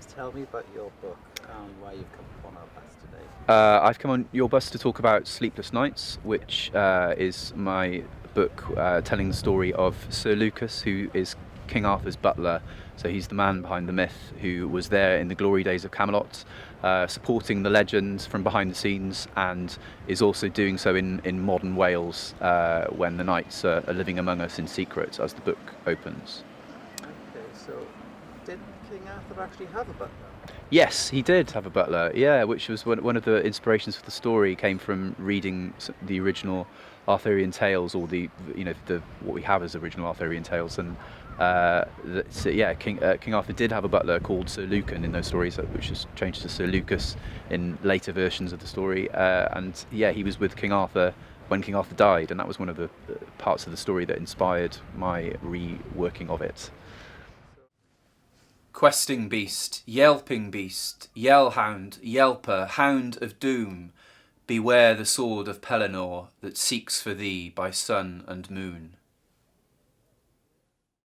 please tell me about your book and why you've come upon our bus today? I've come on your bus to talk about Sleepless Nights, which is my book telling the story of Sir Lucas, who is King Arthur's butler. So he's the man behind the myth who was there in the glory days of Camelot, supporting the legend from behind the scenes, and is also doing so in modern Wales when the knights are living among us in secret as the book opens. Okay, so did King Arthur actually have a butler? Yes, he did have a butler. Yeah, which was one of the inspirations for the story came from reading the original Arthurian tales, or the what we have as original Arthurian tales, and so yeah, King Arthur did have a butler called Sir Lucan in those stories, which was changed to Sir Lucas in later versions of the story. And yeah, he was with King Arthur when King Arthur died, and that was one of the parts of the story that inspired my reworking of it. Questing beast, yelping beast, yellhound, yelper, hound of doom, beware the sword of Pellinore that seeks for thee by sun and moon.